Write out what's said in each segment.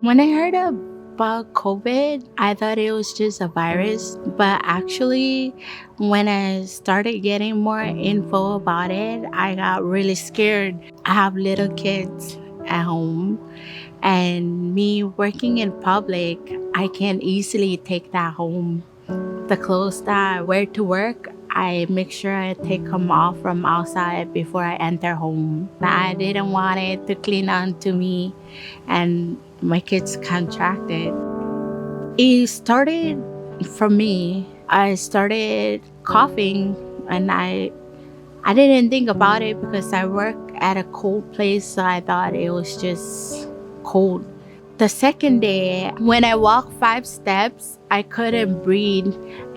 When I heard about COVID, I thought it was just a virus. But actually, when I started getting more info about it, I got really scared. I have little kids at home, and me working in public, I can easily take that home. The clothes that I wear to work, I make sure I take them off from outside before I enter home. I didn't want it to cling on to me and my kids contracted. It started from me. I started coughing and I didn't think about it because I work at a cold place, so I thought it was just cold. The second day, when I walked 5 steps, I couldn't breathe.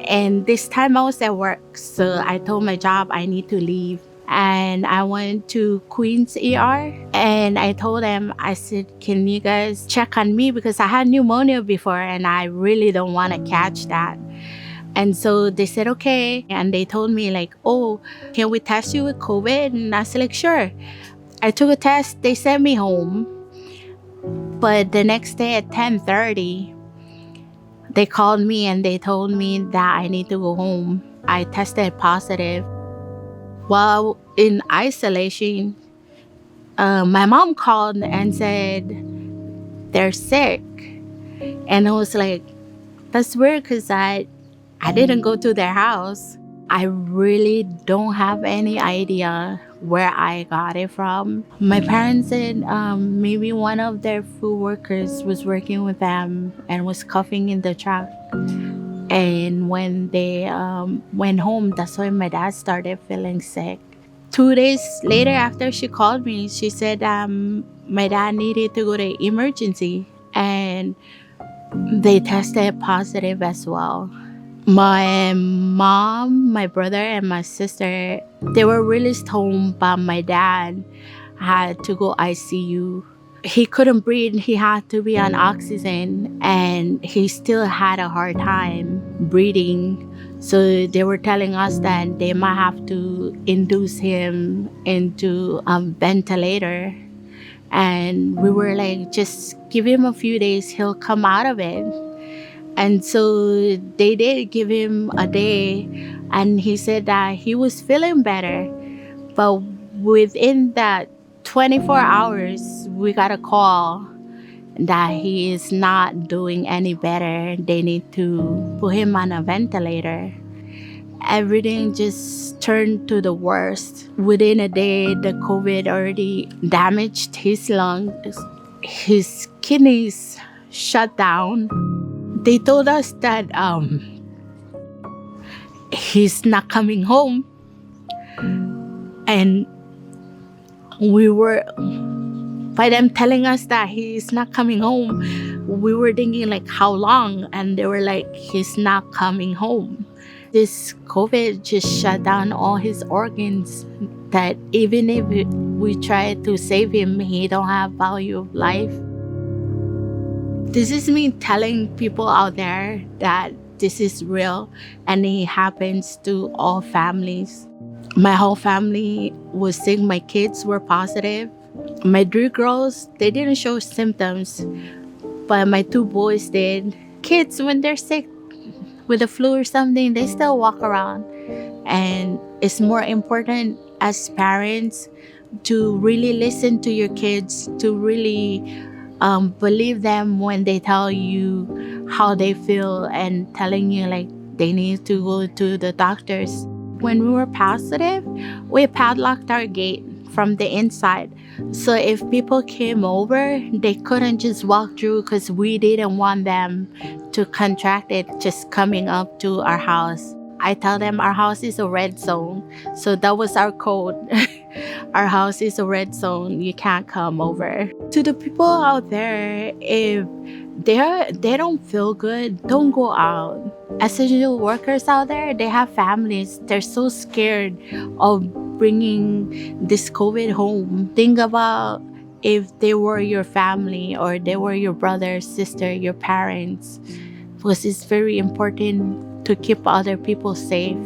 And this time I was at work, so I told my job I need to leave. And I went to Queen's ER and I told them, I said, can you guys check on me? Because I had pneumonia before and I really don't want to catch that. And so they said, okay. And they told me like, oh, can we test you with COVID? And I said like, sure. I took a test. They sent me home. But the next day at 10:30, they called me and they told me that I need to go home. I tested positive. While in isolation, my mom called and said they're sick. And I was like, that's weird because I didn't go to their house. I really don't have any idea where I got it from. My parents said maybe one of their food workers was working with them and was coughing in the truck. And when they went home, that's when my dad started feeling sick. 2 days later, after she called me, she said my dad needed to go to emergency, and they tested positive as well. My mom, my brother, and my sister, they were released home, but my dad had to go ICU. He couldn't breathe. He had to be on oxygen, and he still had a hard time breathing. So they were telling us that they might have to induce him into a ventilator. And we were like, just give him a few days, he'll come out of it. And so they did give him a day, and he said that he was feeling better. But within that 24 hours, we got a call that he is not doing any better. They need to put him on a ventilator. Everything just turned to the worst. Within a day, the COVID already damaged his lungs. His kidneys shut down. They told us that he's not coming home. And we were, by them telling us that he's not coming home, we were thinking like, how long? And they were like, he's not coming home. This COVID just shut down all his organs, that even if we try to save him, he don't have value of life. This is me telling people out there that this is real and it happens to all families. My whole family was sick. My kids were positive. My 3 girls, they didn't show symptoms, but my 2 boys did. Kids, when they're sick with the flu or something, they still walk around. And it's more important as parents to really listen to your kids, to really believe them when they tell you how they feel and telling you like they need to go to the doctors. When we were positive, we padlocked our gate from the inside. So if people came over, they couldn't just walk through because we didn't want them to contract it just coming up to our house. I tell them our house is a red zone. So that was our code. Our house is a red zone. You can't come over. To the people out there, if they don't feel good, don't go out. Essential workers out there, they have families. They're so scared of bringing this COVID home. Think about if they were your family or they were your brother, sister, your parents, because it's very important to keep other people safe.